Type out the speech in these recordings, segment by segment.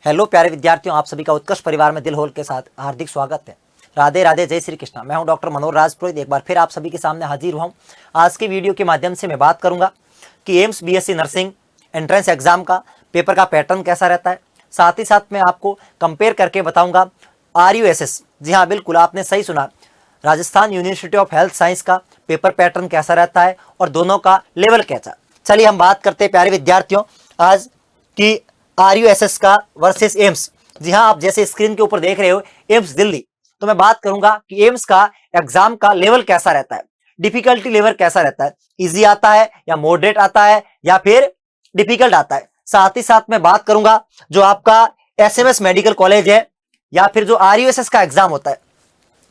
Hello प्यारे विद्यार्थियों, आप सभी का उत्कर्ष परिवार में दिल होल के साथ हार्दिक स्वागत है। राधे राधे, जय श्री कृष्णा। मैं हूं डॉक्टर मनोहर राजपुरोहित, एक बार फिर आप सभी के सामने हाजिर हुआ हूं। आज के वीडियो के माध्यम से मैं बात करूंगा कि AIIMS BSc nursing entrance exam का पेपर का पैटर्न कैसा रहता है। साथ ही साथ मैं आपको कंपेयर करके बताऊंगा RUSS, जी हाँ बिल्कुल आपने सही सुना, Rajasthan university of health science का पेपर पैटर्न कैसा रहता है और दोनों का लेवल कैसा। चलिए हम बात करते हैं प्यारे विद्यार्थियों आज की RUSS का वर्सेस एम्स। जी हाँ, आप जैसे स्क्रीन के ऊपर देख रहे हो एम्स दिल्ली, तो मैं बात करूंगा कि एम्स का एग्जाम का लेवल कैसा रहता है, डिफिकल्टी लेवल कैसा रहता है, इजी आता है या मॉडरेट आता है या फिर डिफिकल्ट आता है। साथ ही साथ मैं बात करूंगा जो आपका SMS मेडिकल कॉलेज है या फिर जो RUSS का एग्जाम होता है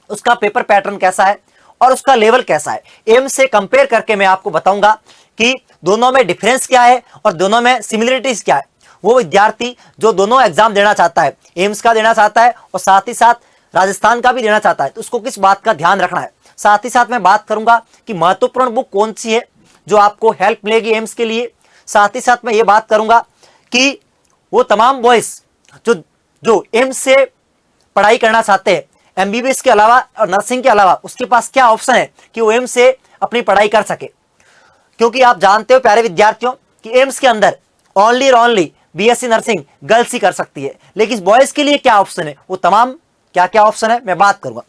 उसका पेपर पैटर्न कैसा है और उसका लेवल कैसा है। एम्स से कंपेयर करके मैं आपको बताऊंगा कि दोनों में डिफरेंस क्या है और दोनों में सिमिलरिटीज क्या है। वो विद्यार्थी जो दोनों एग्जाम देना चाहता है, एम्स का देना चाहता है और साथ ही साथ राजस्थान का भी देना चाहता है, तो उसको किस बात का ध्यान रखना है। साथ ही साथ मैं बात करूंगा कि महत्वपूर्ण बुक कौन सी है जो आपको हेल्प मिलेगी एम्स के लिए। साथ ही साथ मैं ये बात करूंगा कि वो तमाम बॉयज जो जो एम्स से पढ़ाई करना चाहते हैं, MBBS के अलावा और नर्सिंग के अलावा, उसके पास क्या ऑप्शन है कि वो एम्स से अपनी पढ़ाई कर सके। क्योंकि आप जानते हो प्यारे विद्यार्थियों कि एम्स के अंदर ओनली और ओनली BSc नर्सिंग गर्ल्स ही कर सकती है, लेकिन बॉयज के लिए क्या ऑप्शन है, वो तमाम क्या क्या ऑप्शन है मैं बात करूंगा।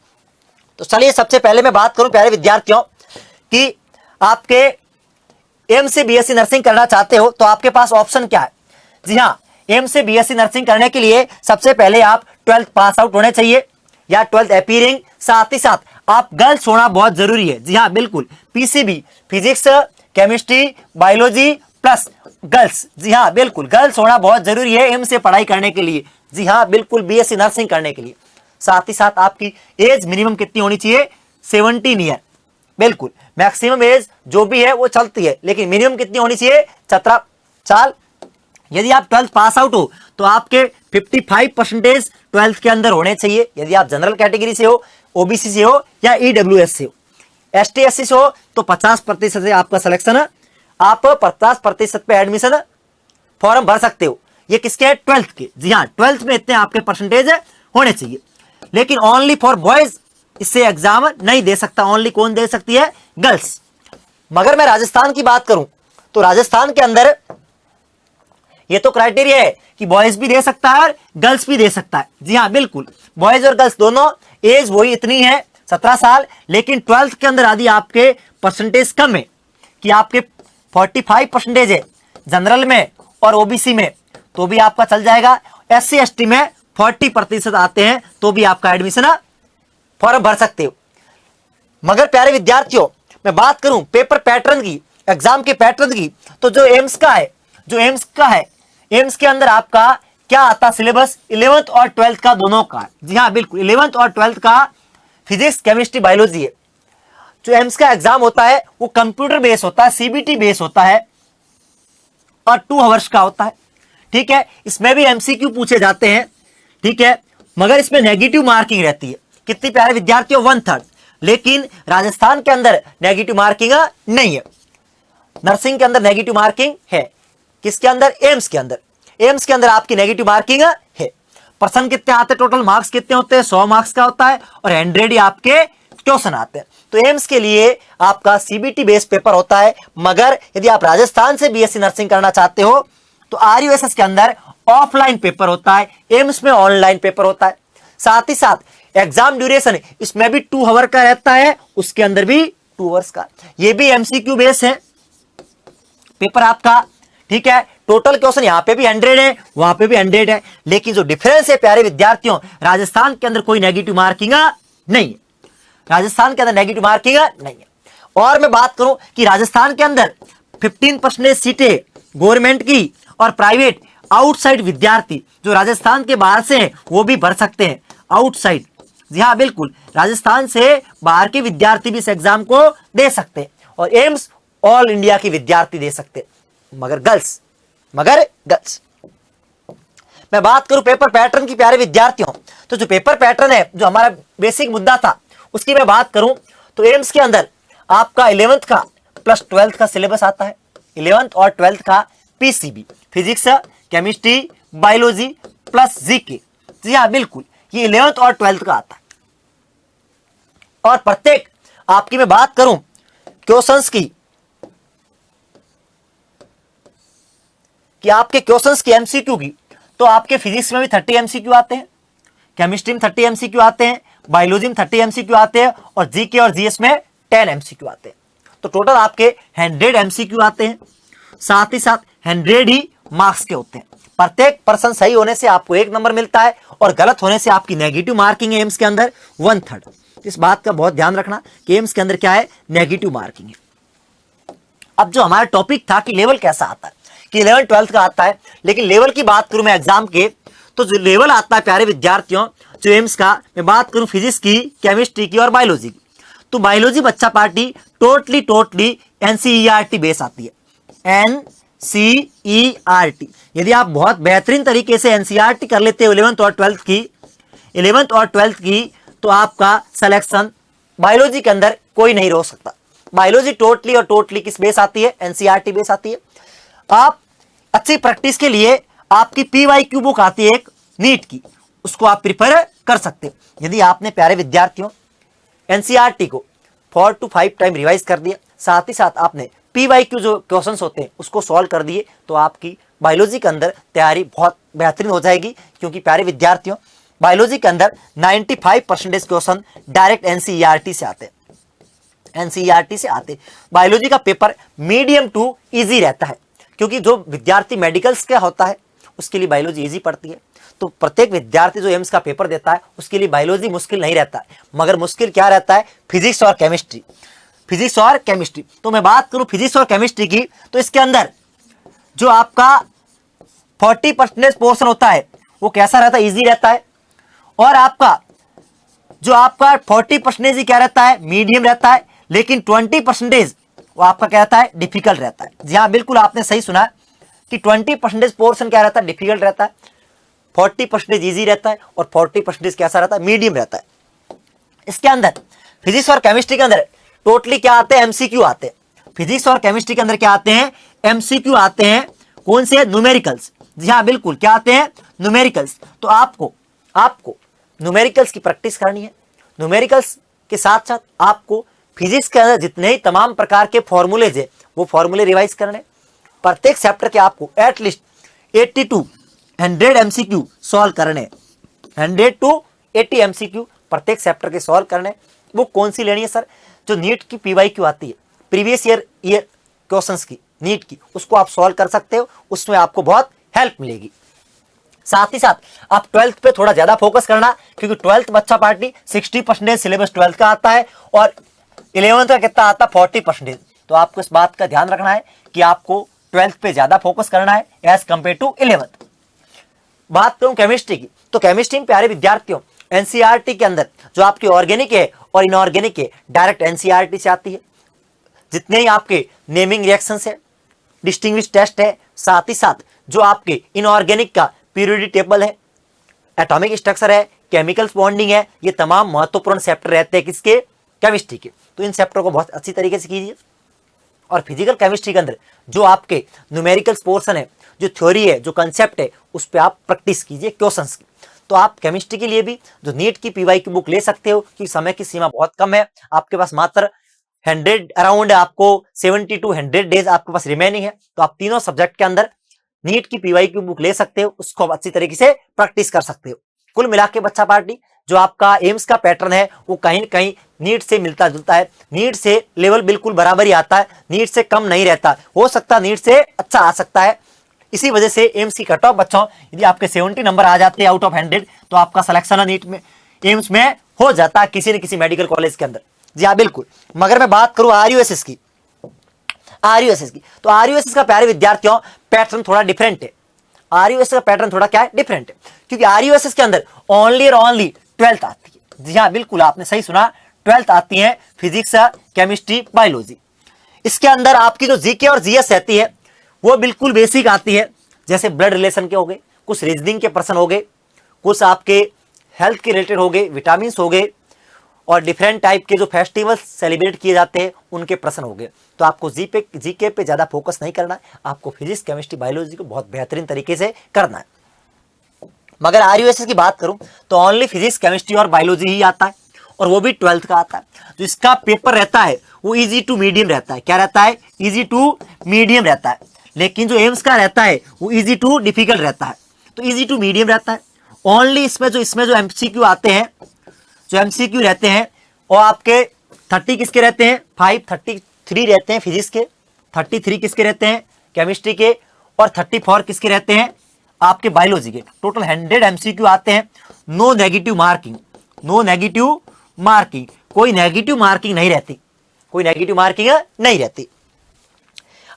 तो चलिए सबसे पहले मैं बात करूं प्यारे विद्यार्थियों कि आपके एम्स से BSc नर्सिंग करना चाहते हो तो आपके पास ऑप्शन क्या है। जी हाँ, एम्स से BSc नर्सिंग करने के लिए सबसे पहले आप 12th पास आउट होने चाहिए या 12th अपीयरिंग। साथ ही साथ आप गर्ल्स होना बहुत जरूरी है। जी हाँ बिल्कुल, PCB physics chemistry biology plus girls, जी हाँ बिल्कुल गर्ल्स होना बहुत जरूरी है एम्स से पढ़ाई करने के लिए। जी हाँ बिल्कुल, BSc नर्सिंग करने के लिए। साथ ही साथ आपकी एज मिनिमम कितनी होनी चाहिए, 17 ईयर। बिल्कुल, मैक्सिमम एज जो भी है वो चलती है, लेकिन मिनिमम कितनी होनी चाहिए, 17 साल। यदि आप 12th पास आउट हो तो आपके 55% 12th के अंदर होने चाहिए। यदि आप जनरल कैटेगरी से हो, OBC से हो या EWS से हो, ST SC से हो तो 50% से आपका सिलेक्शन है, आप 50% पे एडमिशन फॉर्म भर सकते हो। ये किसके है, 12th के। जी हाँ, 12th में इतने आपके परसेंटेज होने चाहिए। लेकिन ओनली फॉर बॉयज इससे एग्जाम नहीं दे सकता, ओनली कौन दे सकती है, गर्ल्स। मगर मैं राजस्थान की बात करूं तो राजस्थान के अंदर ये तो क्राइटेरिया है कि बॉयज भी दे सकता है और गर्ल्स भी दे सकता है। जी हाँ बिल्कुल, बॉयज और गर्ल्स दोनों एज वही इतनी है, 17 साल। लेकिन 12th के अंदर यदि आपके परसेंटेज कम है कि आपके 45% है जनरल में और OBC में, तो भी आपका चल जाएगा। SC ST में 40% आते हैं तो भी आपका एडमिशन फॉर्म भर सकते हो। मगर प्यारे विद्यार्थियों मैं बात करूं पेपर पैटर्न की, एग्जाम के पैटर्न की, तो जो एम्स का है, एम्स के अंदर आपका क्या आता सिलेबस, 11th और 12th का दोनों का। जी हाँ बिल्कुल, 11th और 12th का फिजिक्स केमिस्ट्री बायोलॉजी है। जो एम्स का एग्जाम होता है वो कंप्यूटर बेस होता है, CBT बेस होता है और 2 आवर्स का होता है। ठीक है, इसमें भी MCQ पूछे जाते हैं। ठीक है, मगर इसमें नेगेटिव मार्किंग रहती है। कितनी प्यारे विद्यार्थियों, 1/3। लेकिन राजस्थान के अंदर नेगेटिव मार्किंग नहीं है, नर्सिंग के अंदर नेगेटिव मार्किंग है। किसके अंदर, एम्स के अंदर। एम्स के अंदर आपकी नेगेटिव मार्किंग है। पर्सन कितने आते हैं, टोटल मार्क्स कितने होते हैं, 100 मार्क्स का होता है और 100 ही आपके क्वेश्चन आते हैं। तो एम्स के लिए आपका CBT बेस पेपर होता है। मगर यदि आप राजस्थान से BSc नर्सिंग करना चाहते हो तो RUSS के अंदर ऑफलाइन पेपर होता है, एम्स में ऑनलाइन पेपर होता है। साथ ही साथ एग्जाम ड्यूरेशन इसमें भी 2 आवर का रहता है, उसके अंदर भी 2 आवर्स का। ये भी MCQ बेस है पेपर आपका। ठीक है, टोटल क्वेश्चन यहाँ पे भी 100 है, वहां पे भी 100 है। लेकिन जो डिफरेंस है प्यारे विद्यार्थियों, राजस्थान के अंदर कोई नेगेटिव मार्किंग नहीं है, राजस्थान के अंदर नेगेटिव मार्किंग नहीं है। और मैं बात करूं कि राजस्थान के अंदर 15% सीटें गवर्नमेंट की और प्राइवेट आउटसाइड विद्यार्थी जो राजस्थान के बाहर से हैं वो भी भर सकते हैं, आउटसाइड। जी हाँ बिल्कुल, राजस्थान से बाहर के विद्यार्थी भी इस एग्जाम को दे सकते हैं और एम्स ऑल इंडिया के विद्यार्थी दे सकते हैं, मगर गर्ल्स। मैं बात करूं पेपर पैटर्न की प्यारे विद्यार्थियों, तो जो पेपर पैटर्न है, जो हमारा बेसिक मुद्दा था उसकी मैं बात करूं तो एम्स के अंदर आपका 11th का प्लस 12th का सिलेबस आता है। 11th और 12th का PCB physics chemistry biology plus GK. जी हाँ बिल्कुल, ये 11th और 12th का आता है। और प्रत्येक आपकी मैं बात करूं क्वेश्चंस की, कि आपके क्वेश्चंस की एमसीक्यू की, तो आपके फिजिक्स में भी 30 एमसीक्यू आते हैं, केमिस्ट्री में 30 एमसीक्यू आते हैं, बायोलॉजी में 30 एमसीक्यू आते हैं, और जीके और जीएस में 10 एमसीक्यू आते हैं। तो टोटल आपके 100 एमसीक्यू आते हैं, साथ ही साथ 100 ही मार्क्स के होते हैं। प्रत्येक पर्सन सही होने से आपको 1 नंबर मिलता है, और गलत होने से आपकी नेगेटिव मार्किंग है एम्स के अंदर 1/3। इस बात का बहुत ध्यान रखना कि एम्स के अंदर क्या है, नेगेटिव मार्किंग है। अब जो हमारा टॉपिक था कि लेवल कैसा आता है, कि 11 12th का आता है, लेकिन लेवल की बात करूं मैं एग्जाम के, तो जो लेवल आता है प्यारे विद्यार्थियों, जो एम्स का मैं बात करूं फिजिक्स की, केमिस्ट्री की और बायोलॉजी की, तो बायोलॉजी बच्चा पार्टी टोटली एनसीईआरटी बेस आती है, एनसीईआरटी। यदि आप बहुत बेहतरीन तरीके से एनसीईआरटी कर लेते हो 11th और 12th की, तो आपका सिलेक्शन बायोलॉजी के अंदर कोई नहीं रोक सकता। बायोलॉजी टोटली किस बेस आती है, एनसीईआरटी बेस आती है। आप अच्छी प्रैक्टिस के लिए आपकी पीवाईक्यू बुक आती है एक नीट की, उसको आप प्रिपेयर कर सकते हो। यदि आपने प्यारे विद्यार्थियों एनसीईआरटी को 4 to 5 टाइम रिवाइज कर दिया, साथ ही साथ आपने पीवाईक्यू जो क्वेश्चंस होते हैं उसको सॉल्व कर दिए, तो आपकी बायोलॉजी के अंदर तैयारी बहुत बेहतरीन हो जाएगी। क्योंकि प्यारे विद्यार्थियों बायोलॉजी के अंदर 95% क्वेश्चन डायरेक्ट एनसीईआरटी से आते हैं, एनसीईआरटी से आते। बायोलॉजी का पेपर मीडियम टू इजी रहता है, क्योंकि जो विद्यार्थी मेडिकल्स का होता है उसके लिए बायोलॉजी इजी पड़ती है। तो प्रत्येक विद्यार्थी जो एम्स का पेपर देता है उसके लिए बायोलॉजी मुश्किल नहीं रहता है, मगर मुश्किल क्या रहता है, फिजिक्स और केमिस्ट्री, फिजिक्स और केमिस्ट्री। तो मैं बात करूं फिजिक्स और केमिस्ट्री की, तो इसके अंदर जो आपका 40% पोर्शन होता है वो कैसा रहता है, इजी रहता है। और आपका जो आपका 40% ही क्या रहता है, मीडियम रहता है। लेकिन 20% वो आपका क्या रहता है, डिफिकल्ट रहता है। जी हाँ बिल्कुल, आपने सही सुना कि 20% पोर्शन क्या रहता है, डिफिकल्ट रहता है, 40% इजी रहता है, और 40% कैसा रहता है, मीडियम रहता है। इसके अंदर फिजिक्स और केमिस्ट्री के अंदर टोटली क्या आते हैं, एमसीक्यू आते हैं। फिजिक्स और केमिस्ट्री के अंदर क्या आते हैं, एमसीक्यू आते हैं। कौन से, न्यूमेरिकल्स। जी हाँ बिल्कुल, क्या आते हैं, न्यूमेरिकल्स। तो आपको न्यूमेरिकल्स की प्रैक्टिस करनी है। न्यूमेरिकल्स के साथ साथ आपको फिजिक्स के अंदर जितने ही तमाम प्रकार के फॉर्मूलेज है वो फॉर्मूले रिवाइज करने। प्रत्येक चैप्टर के आपको एटलीस्ट 80 to 100 एमसीक्यू सॉल्व करने, 100 to 80 एमसीक्यू प्रत्येक चैप्टर के सॉल्व करने। वो कौन सी लेनी है सर, जो नीट की पीवाईक्यू आती है, प्रीवियस ईयर क्वेश्चंस की, नीट की, उसको आप सॉल्व कर सकते हो, उसमें आपको बहुत हेल्प मिलेगी। साथ ही साथ आप 12th पे थोड़ा ज्यादा फोकस करना, क्योंकि 12th बच्चा पार्टी 60% सिलेबस 12th का आता है, और 11th का कितना आता है, 40%। तो आपको इस बात का ध्यान रखना है कि आपको 12th पे ज्यादा फोकस करना है एज कंपेयर टू 11th। बात करूं केमिस्ट्री की, तो केमिस्ट्री में प्यारे विद्यार्थियों एनसीईआरटी के अंदर जो आपकी ऑर्गेनिक है और इनऑर्गेनिक है डायरेक्ट एनसीईआरटी से आती है। जितने ही आपके नेमिंग रिएक्शंस है, डिस्टिंग्विश टेस्ट है, साथ ही साथ जो आपके इनऑर्गेनिक का पीरियोडिक टेबल है, एटॉमिक स्ट्रक्चर है, केमिकल बॉन्डिंग है, ये तमाम महत्वपूर्ण चैप्टर रहते हैं किसके, केमिस्ट्री के। तो इन चैप्टर को बहुत अच्छी तरीके से कीजिए। और फिजिकल केमिस्ट्री के अंदर जो आपके न्यूमेरिकल्स पोर्शन है, जो थ्योरी है, जो कंसेप्ट है, उस पर आप प्रैक्टिस कीजिए क्वेश्चंस की। तो आप केमिस्ट्री के लिए भी जो नीट की पीवाई की बुक ले सकते हो, कि समय की सीमा बहुत कम है, आपके पास मात्र 100 अराउंड आपको 70 to 100 डेज आपके पास रिमेनिंग है। तो आप तीनों सब्जेक्ट के अंदर नीट की पीवाई की बुक ले सकते हो, उसको आप अच्छी तरीके से प्रैक्टिस कर सकते हो। कुल मिला के बच्चा पार्टी जो आपका एम्स का पैटर्न है वो कहीं न कहीं नीट से मिलता जुलता है। नीट से लेवल बिल्कुल बराबर ही आता है, नीट से कम नहीं रहता, हो सकता है नीट से अच्छा आ सकता है। इसी वजह से एम्स की कट ऑफ बच्चों, यदि आपके 70 नंबर आ जाते हैं आउट ऑफ 100, तो आपका सिलेक्शन नीट में, एम्स में हो जाता है किसी न किसी मेडिकल कॉलेज के अंदर। जी हाँ बिल्कुल। मगर मैं बात करूं आरयूएसएस की, तो आरयूएसएस का प्यारे विद्यार्थियों पैटर्न थोड़ा डिफरेंट है। आरयूएसएस का पैटर्न थोड़ा क्या है, डिफरेंट है, क्योंकि आरयूएसएस के अंदर ओनली और ओनली 12th आती है। जी हाँ बिल्कुल, आपने सही सुना, 12th आती है फिजिक्स, केमिस्ट्री, बायोलॉजी। इसके अंदर आपकी जो जीके और जीएस रहती है वो बिल्कुल बेसिक आती है, जैसे ब्लड रिलेशन के हो गए, कुछ रीजनिंग के प्रश्न हो गए, कुछ आपके हेल्थ के रिलेटेड हो गए, विटामिन हो गए, और डिफरेंट टाइप के जो फेस्टिवल्स सेलिब्रेट किए जाते हैं उनके प्रश्न हो गए। तो आपको जीके पे ज़्यादा फोकस नहीं करना है, आपको फिजिक्स, केमिस्ट्री, बायोलॉजी को बहुत बेहतरीन तरीके से करना है। मगर आरयूएसएस की बात करूं तो ओनली फिजिक्स, केमिस्ट्री और बायोलॉजी ही आता है, और वो भी 12th का आता है। तो इसका पेपर रहता है वो इजी टू मीडियम रहता है। क्या रहता है? इजी टू मीडियम रहता है। लेकिन जो एम्स का रहता है वो इजी टू डिफिकल्ट रहता है। तो इजी टू मीडियम रहता है। ओनली इसमें जो एमसीक्यू आते हैं, जो एमसीक्यू रहते हैं वो आपके 30 किसके रहते हैं? 533 रहते हैं फिजिक्स के, 33 किसके रहते हैं? केमिस्ट्री के, और 34 किसके रहते हैं? आपके बायोलॉजी के। टोटल 100 एमसीक्यू आते हैं। No negative marking, no negative marking, कोई नेगेटिव मार्किंग नहीं रहती, कोई नेगेटिव मार्किंग नहीं रहती।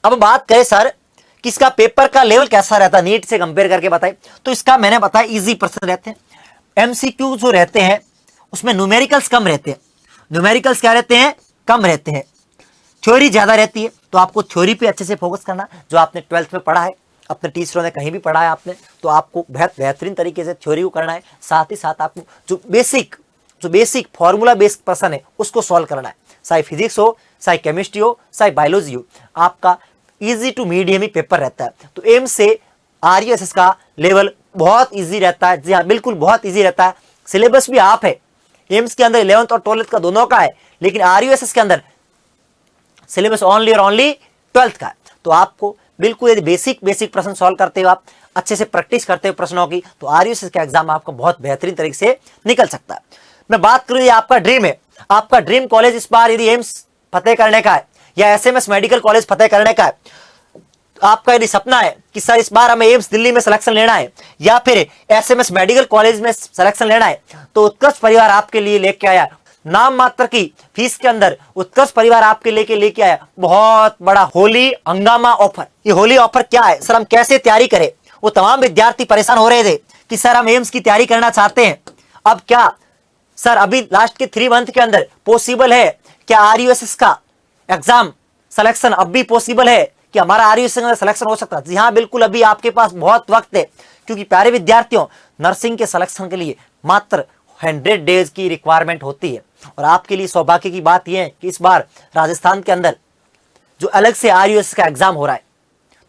अब बात करें सर कि इसका पेपर का लेवल कैसा रहता है नीट से कंपेयर करके बताए, तो इसका मैंने बताया इजी प्रश्न रहते हैं। एमसीक्यू जो रहते हैं उसमें न्यूमेरिकल्स कम रहते हैं। न्यूमेरिकल्स क्या रहते हैं? कम रहते हैं। थ्योरी ज्यादा रहती है, तो आपको थ्योरी पे अच्छे से फोकस करना, जो आपने 12th में पढ़ा है, अपने टीचरों ने कहीं भी पढ़ा है आपने, तो आपको बेहतरीन तरीके से थ्योरी को करना है। साथ ही साथ आपको जो बेसिक फॉर्मूला बेस्ड प्रश्न है उसको सॉल्व करना है। चाहे फिजिक्स हो, चाहे केमिस्ट्री हो, चाहे बायोलॉजी हो, आपका इजी टू मीडियम ही पेपर रहता है। तो एम्स से आरयूएसएस का लेवल बहुत इजी रहता है। जी हाँ, बिल्कुल बहुत इजी रहता है। सिलेबस भी आप है, एम्स के अंदर 11th और 12th का दोनों का है, लेकिन आरयूएसएस के अंदर सिलेबस ओनली और ओनली 12th का है। तो आपको बिल्कुल यदि बेसिक प्रश्न सॉल्व करते हो, आप अच्छे से प्रैक्टिस करते हो प्रश्नों की, तो आरयूएसएस का एग्जाम आपका बहुत बेहतरीन तरीके से निकल सकता है। मैं बात करूं, ये आपका ड्रीम है, आपका ड्रीम कॉलेज इस बार यदि एम्स फतेह करने का है या एसएमएस मेडिकल कॉलेज फतेह करने का है, आपका यदि सपना है कि सर इस बार हमें एम्स दिल्ली में सिलेक्शन लेना है या फिर एसएमएस मेडिकल कॉलेज में सिलेक्शन लेना है, तो उत्कर्ष परिवार आपके लिए लेके आया नाम मात्र की फीस के अंदर, उत्कर्ष परिवार आपके लेके आया बहुत बड़ा होली हंगामा ऑफर। ये होली ऑफर क्या है सर, हम कैसे तैयारी करें? वो तमाम विद्यार्थी परेशान हो रहे थे कि सर हम एम्स की तैयारी करना चाहते हैं, अब क्या सर अभी लास्ट के 3 मंथ के अंदर पॉसिबल है क्या आरयूएसएस का एग्जाम सिलेक्शन? अब भी पॉसिबल है कि हमारा आरयूएसएस का सिलेक्शन हो सकता है? जी हाँ, बिल्कुल, अभी आपके पास बहुत वक्त है, क्योंकि प्यारे विद्यार्थियों, नर्सिंग के सिलेक्शन के लिए मात्र 100 डेज की रिक्वायरमेंट होती है। और आपके लिए सौभाग्य की बात यह है कि इस बार राजस्थान के अंदर जो अलग से आरयूएसएस का एग्जाम हो रहा है,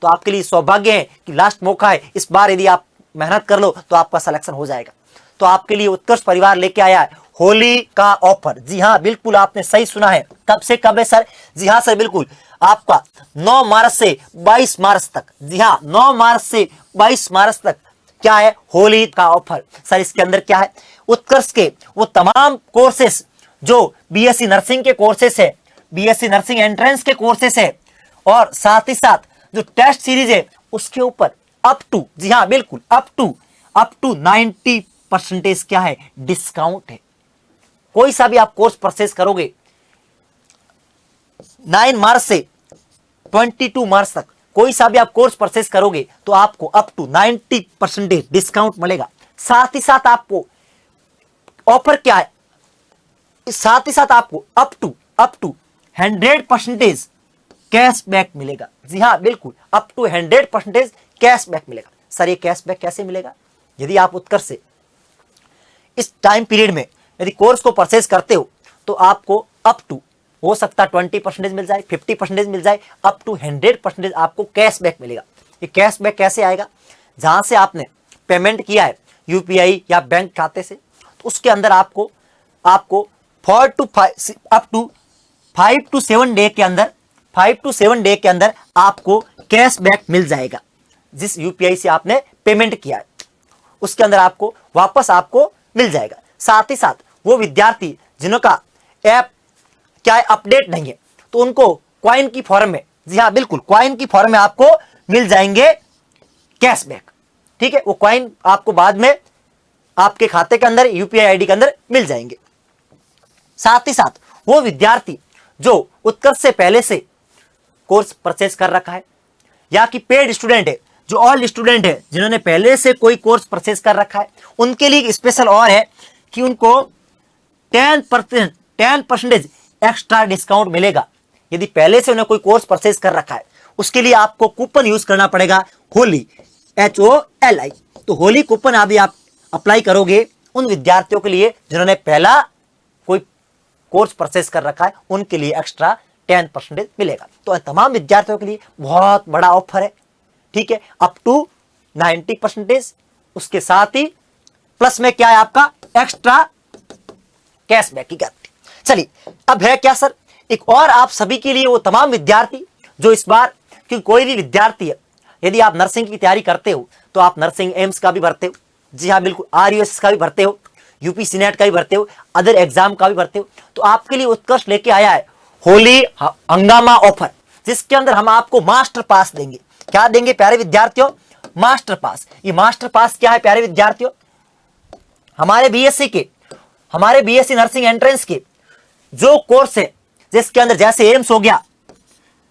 तो आपके लिए सौभाग्य है कि लास्ट मौका है, इस बार यदि आप मेहनत कर लो तो आपका सिलेक्शन हो जाएगा। तो आपके लिए उत्कर्ष परिवार लेके आया है होली का ऑफर। जी हाँ, बिल्कुल आपने सही सुना है। कब से कब है सर? जी हाँ सर, बिल्कुल आपका 9 मार्च से 22 मार्च तक। जी हाँ, 9 मार्च से 22 मार्च तक क्या है? होली का ऑफर। सर इसके अंदर क्या है? उत्कर्ष के वो तमाम कोर्सेस जो बीएससी नर्सिंग के कोर्सेस है, बीएससी नर्सिंग एंट्रेंस के कोर्सेस है, और साथ ही साथ जो टेस्ट सीरीज है उसके ऊपर अप टू, जी हाँ बिल्कुल, अप टू 90% क्या है? डिस्काउंट है। कोई सा भी आप कोर्स परचेज करोगे 9 मार्च से 22 मार्च तक, कोई सा भी आप कोर्स परचेज करोगे तो आपको अप टू 90% डिस्काउंट मिलेगा। साथ ही साथ आपको ऑफर क्या है? साथ ही साथ आपको अप टू 100% कैशबैक मिलेगा। जी हाँ बिल्कुल, अप टू 100% कैशबैक मिलेगा। सर ये कैशबैक कैसे मिलेगा? यदि आप उत्कर्ष से इस टाइम पीरियड में यदि कोर्स को परचेज करते हो तो आपको अप टू, हो सकता है 20% मिल जाए, 50% मिल जाए, अप टू 100% आपको कैशबैक मिलेगा। ये कैशबैक कैसे आएगा? जहां से आपने पेमेंट किया है यूपीआई या बैंक खाते से, तो उसके अंदर आपको 5 to 7 डे के अंदर 5 to 7 डे के अंदर आपको कैशबैक मिल जाएगा। जिस यूपीआई से आपने पेमेंट किया है उसके अंदर आपको वापस आपको मिल जाएगा। साथ ही साथ वो विद्यार्थी जिनका ऐप क्या है अपडेट नहीं है, तो उनको कॉइन की फॉर्म में, जी हाँ बिल्कुल, कॉइन की फॉर्म में आपको मिल जाएंगे कैशबैक। ठीक है, वो कॉइन आपको बाद में आपके खाते के अंदर यूपीआई आईडी के अंदर मिल जाएंगे। साथ ही साथ वो विद्यार्थी जो उत्कर्ष से पहले से कोर्स परचेज कर रखा है या कि पेड स्टूडेंट है, जो ऑल स्टूडेंट है जिन्होंने पहले से कोई कोर्स परचेज कर रखा है, उनके लिए स्पेशल और है कि उनको 10% एक्स्ट्रा डिस्काउंट मिलेगा। यदि पहले से उन्हें कोई कोर्स परचेज कर रखा है उसके लिए आपको कूपन यूज करना पड़ेगा होली, HOLI। तो होली कूपन अभी आप अप्लाई करोगे उन विद्यार्थियों के लिए जिन्होंने पहला कोई कोर्स परचेज कर रखा है, उनके लिए एक्स्ट्रा 10% मिलेगा। तो तमाम विद्यार्थियों के लिए बहुत बड़ा ऑफर है। ठीक है, अप टू 90%, उसके साथ ही प्लस में क्या है आपका एक्स्ट्रा कैशबैक की गारंटी। चलिए अब है क्या सर, एक और आप सभी के लिए वो तमाम विद्यार्थी जो इस बार, क्योंकि कोई भी विद्यार्थी है यदि आप नर्सिंग की तैयारी करते हो तो आप नर्सिंग एम्स का भी भरते हो, जी हाँ बिल्कुल, RUSS का भी भरते हो, यूपीसी नेट का भी भरते हो, अदर एग्जाम का भी भरते हो, तो आपके लिए उत्कर्ष लेके आया है होली हंगामा ऑफर, जिसके अंदर हम आपको मास्टर पास देंगे। क्या देंगे प्यारे विद्यार्थियों? Master pass. ये मास्टर पास क्या है प्यारे विद्यार्थियों? हमारे बीएससी नर्सिंग एंट्रेंस के जो कोर्स है जिसके अंदर जैसे एम्स हो गया,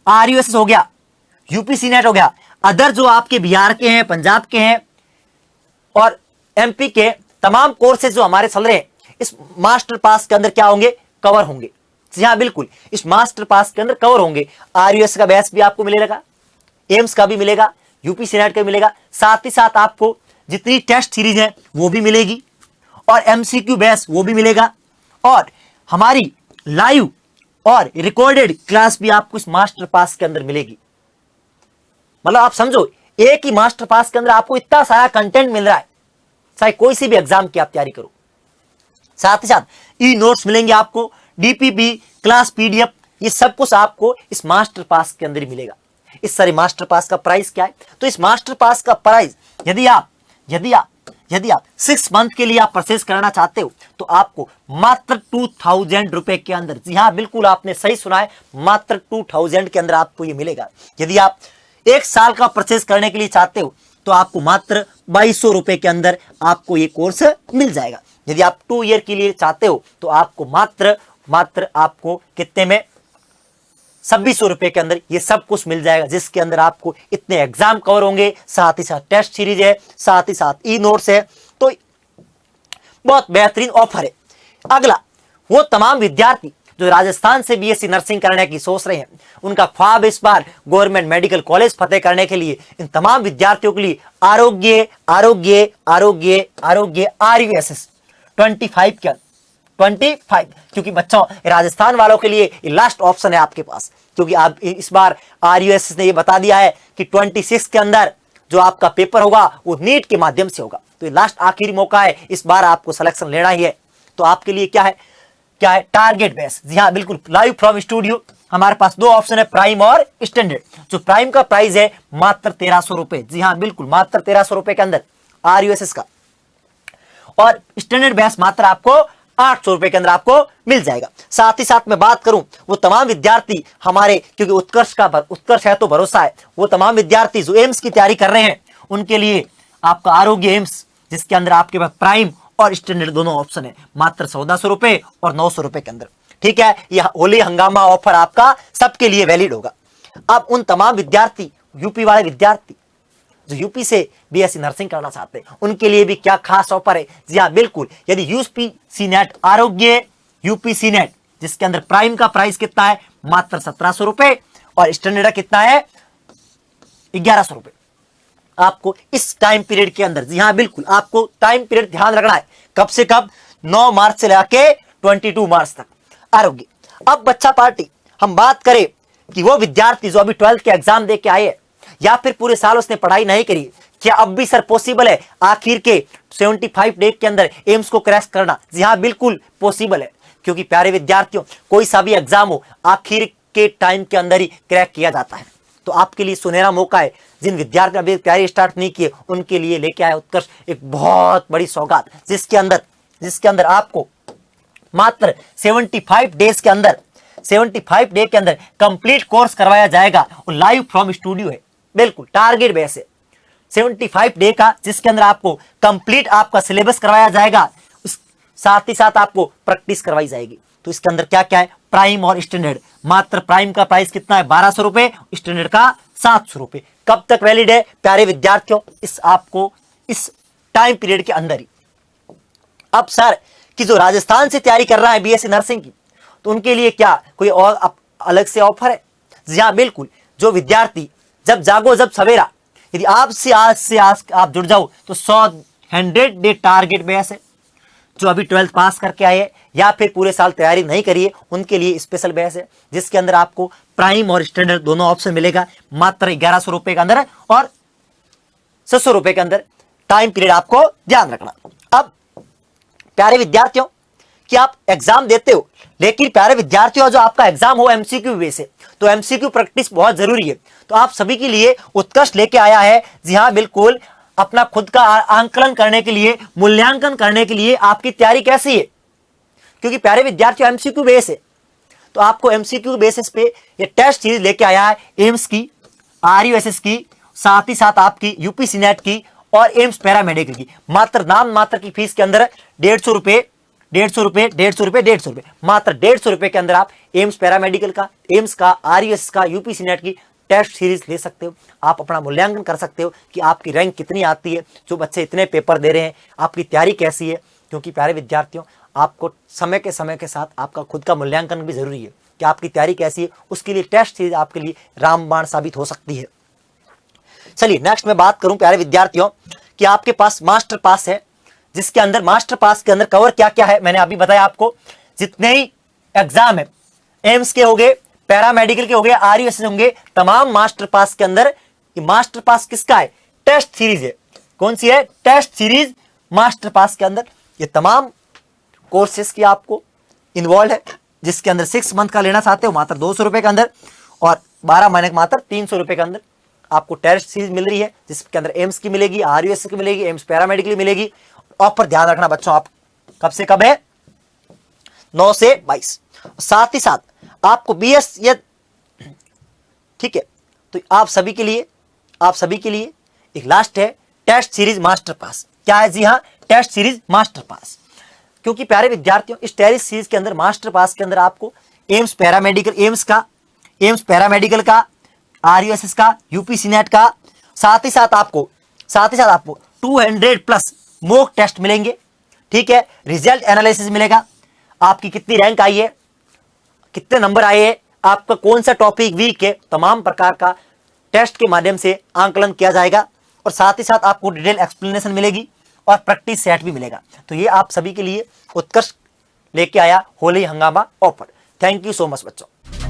RUSS हो गया, यूपीसी नेट हो गया, अदर जो आपके बिहार के हैं, पंजाब के हैं और MP के तमाम कोर्सेज जो हमारे चल रहे हैं, इस मास्टर पास के अंदर क्या होंगे? कवर होंगे। जी हाँ बिल्कुल, इस मास्टर पास के अंदर कवर होंगे। RUSS का बैच भी आपको मिलेगा, एम्स का भी मिलेगा, यूपीसी नेट का मिलेगा, साथ ही साथ आपको जितनी टेस्ट सीरीज है वो भी मिलेगी और MCQ बैच वो भी मिलेगा और हमारी लाइव और रिकॉर्डेड क्लास भी आपको इस मास्टर पास के अंदर मिलेगी। मतलब आप समझो, एक ही मास्टर पास के अंदर आपको इतना सारा कंटेंट मिल रहा है, चाहे कोई सी भी एग्जाम की आप तैयारी करो। साथ ही साथ ई नोट्स मिलेंगे आपको, DPP, क्लास PDF, ये सब कुछ आपको इस मास्टर पास के अंदर ही मिलेगा। इस सारे मास्टर पास का प्राइस क्या है? तो इस मास्टर पास का प्राइस यदि आप 6 मंथ के लिए आप परचेज करना चाहते हो तो आपको मात्र 2000 रुपए के अंदर, जी हाँ बिल्कुल आपने सही सुना है, मात्र 2000 के अंदर आपको ये मिलेगा। यदि आप 1 साल का परचेज करने के लिए चाहते हो तो आपको मात्र 2200 रुपए के अंदर आपको ये कोर्स मिल जाएगा। यदि आप 2 ईयर के लिए चाहते हो तो आपको मात्र आपको कितने में? 2600 रुपए के अंदर ये सब कुछ मिल जाएगा, जिसके अंदर आपको इतने एग्जाम कवर होंगे, साथ ही साथ टेस्ट सीरीज है, साथ ही साथ ई नोट्स है। तो बहुत बेहतरीन ऑफर है। अगला, वो तमाम विद्यार्थी जो राजस्थान से BSc नर्सिंग करने की सोच रहे हैं, उनका ख्वाब इस बार गवर्नमेंट मेडिकल कॉलेज फतेह करने के लिए, इन तमाम विद्यार्थियों के लिए आरोग्य RUSS 25 के 25, क्योंकि बच्चों राजस्थान वालों के लिए ये लास्ट ऑप्शन है आपके पास, क्योंकि आप इस बार RUSS ने ये बता दिया है कि 26 के अंदर जो आपका पेपर होगा वो नीट के माध्यम से होगा। तो ये लास्ट आखिरी मौका है, इस बार आपको सिलेक्शन लेना ही है। तो आपके लिए क्या है टारगेट बेस। जी हाँ बिल्कुल, लाइव फ्रॉम स्टूडियो। हमारे पास 2 ऑप्शन है, प्राइम और स्टैंडर्ड। जो प्राइम का प्राइस है मात्र 1300 रुपए, जी हाँ बिल्कुल मात्र 1300 रुपए के अंदर RUSS का, और स्टैंडर्ड बैच मात्र आपको 800 रुपए के अंदर आपको मिल जाएगा। साथ ही साथ मैं बात करूं वो तमाम विद्यार्थी हमारे, क्योंकि उत्कर्ष है तो भरोसा है, वो तमाम विद्यार्थी जो एम्स की तैयारी कर रहे हैं उनके लिए आपका आरोग्य एम्स, जिसके अंदर आपके पास प्राइम और स्टैंडर्ड दोनों ऑप्शन है, मात्र 1400 रुपए और 900 रुपए के अंदर। ठीक है, यह होली हंगामा ऑफर आपका सबके लिए वैलिड होगा। अब उन तमाम विद्यार्थी, यूपी वाले विद्यार्थी जो यूपी से BSc नर्सिंग करना चाहते हैं, उनके लिए भी क्या खास ऑफर है? जी हाँ बिल्कुल, यदि यूपीसी नेट आरोग्य यूपीसी नेट, जिसके अंदर प्राइम का प्राइस कितना है? मात्र 1700 रुपए और स्टैंडर्ड का कितना है? 1100 रुपए। आपको इस टाइम पीरियड के अंदर, जी हाँ बिल्कुल, आपको टाइम पीरियड ध्यान रखना है, कब से कब? 9 मार्च से लेकर 22 मार्च तक आरोग्य। अब बच्चा पार्टी, हम बात करें कि वो विद्यार्थी जो अभी 12th के एग्जाम दे के आए या फिर पूरे साल उसने पढ़ाई नहीं करी, क्या अब भी सर पॉसिबल है आखिर के 75 डे के अंदर एम्स को क्रैश करना? जी हाँ बिल्कुल पॉसिबल है, क्योंकि प्यारे विद्यार्थियों, कोई सा भी एग्जाम हो आखिर के टाइम के अंदर ही क्रैक किया जाता है। तो आपके लिए सुनहरा मौका है। जिन विद्यार्थियों ने अभी तैयारी स्टार्ट नहीं की, उनके लिए लेके आया उत्कर्ष एक बहुत बड़ी सौगात, जिसके अंदर आपको मात्र 75 डेज के अंदर, 75 डे के अंदर कंप्लीट कोर्स करवाया जाएगा और लाइव फ्रॉम स्टूडियो है। बिल्कुल टारगेट बेस है 75 डे का, जिसके अंदर आपको कंप्लीट आपका सिलेबस करवाया जाएगा, साथ ही साथ आपको प्रैक्टिस करवाई जाएगी। तो इसके अंदर क्या क्या है? प्राइम और स्टैंडर्ड। मात्र प्राइम का प्राइस कितना है? 1200 रुपए, स्टैंडर्ड का 700 रुपए। कब तक वैलिड है प्यारे विद्यार्थियों? इस टाइम पीरियड के अंदर ही। अब सर कि जो राजस्थान से तैयारी कर रहा है BSc नर्सिंग की, तो उनके लिए क्या कोई और अलग से ऑफर है? जी हाँ बिल्कुल, जो विद्यार्थी जब जागो जब सवेरा, यदि आपसे आज आप जुड़ जाओ तो 100 डे टारगेट बेस है। जो अभी 12th पास करके आए या फिर पूरे साल तैयारी नहीं करिए, उनके लिए स्पेशल बैच है, जिसके अंदर आपको प्राइम और स्टैंडर्ड दोनों ऑप्शन मिलेगा मात्र 1100 रुपए के अंदर और 600 रुपए के अंदर। टाइम पीरियड आपको ध्यान रखना। अब प्यारे विद्यार्थियों कि आप एग्जाम देते हो, लेकिन प्यारे विद्यार्थियों जो आपका एग्जाम हो एमसीक्यू बेस है, तो एमसीक्यू प्रैक्टिस बहुत जरूरी है। तो आप सभी के लिए उत्कर्ष लेके आया है। जी हाँ बिल्कुल, अपना खुद का आंकलन करने के लिए, मूल्यांकन करने के लिए आपकी तैयारी कैसी है, क्योंकि प्यारे विद्यार्थियों एमसीक्यू बेस है। तो आपको एमसीक्यू बेसिस पे ये टेस्ट सीरीज लेके आया है एम्स की, आरयूएसएस की, साथ ही साथ आपकी यूपीसी नेट की और एम्स पैरामेडिकल की। मात्र नाम मात्र की फीस के अंदर 150 रुपए, 150 रुपए, 150 रुपए, 150 रुपए, मात्र 150 रुपए के अंदर आप एम्स पैरामेडिकल का, एम्स का, आरयूएसएस का, यूपीसी नेट की टेस्ट सीरीज ले सकते हो। आप अपना मूल्यांकन कर सकते हो कि आपकी रैंक कितनी आती है, जो बच्चे इतने पेपर दे रहे हैं आपकी तैयारी कैसी है। क्योंकि प्यारे विद्यार्थियों आपको समय के साथ आपका खुद का मूल्यांकन भी जरूरी है कि आपकी तैयारी कैसी है। उसके लिए टेस्ट सीरीज आपके लिए रामबाण साबित हो सकती है। चलिए नेक्स्ट मैं बात करूं प्यारे विद्यार्थियों कि आपके पास मास्टर पास है, जिसके अंदर मास्टर पास के अंदर कवर क्या क्या है मैंने अभी बताया आपको। जितने ही एग्जाम है एम्स के हो गए, पैरामेडिकल के हो गए, आरयूएसएस होंगे, तमाम मास्टर पास के अंदर मास्टर पास किसका है, टेस्ट सीरीज है। कौन सी है, टेस्ट सीरीज मास्टर पास के अंदर। ये तमाम कोर्सेस की आपको इन्वॉल्व है, जिसके अंदर 6 मंथ का लेना चाहते हो मात्र 200 रुपए के अंदर, और 12 महीने का मात्र 300 रुपए के अंदर आपको टेस्ट सीरीज मिल रही है, जिसके अंदर एम्स की मिलेगी, आरयूएस की मिलेगी, एम्स पैरामेडिकल मिलेगी। ऑफर ध्यान रखना बच्चों, आप कब से कब है, 9 से 22। साथ ही साथ आपको बीएस या ठीक है। तो आप सभी के लिए एक लास्ट है टेस्ट सीरीज मास्टर पास। क्या है, जी हाँ टेस्ट सीरीज मास्टर पास। क्योंकि प्यारे विद्यार्थियों इस टेस्ट सीरीज के अंदर मास्टर पास के अंदर आपको एम्स पैरामेडिकल, एम्स पैरामेडिकल का, आरयूएसएस का, यूपीसी नेट का, साथ ही साथ आपको 200 प्लस मॉक टेस्ट मिलेंगे। ठीक है, रिजल्ट एनालिसिस मिलेगा, आपकी कितनी रैंक आई है, कितने नंबर आए हैं, आपका कौन सा टॉपिक वीक है, तमाम प्रकार का टेस्ट के माध्यम से आंकलन किया जाएगा। और साथ ही साथ आपको डिटेल एक्सप्लेनेशन मिलेगी और प्रैक्टिस सेट भी मिलेगा। तो ये आप सभी के लिए उत्कर्ष लेके आया होली हंगामा offer. Thank you so much बच्चों।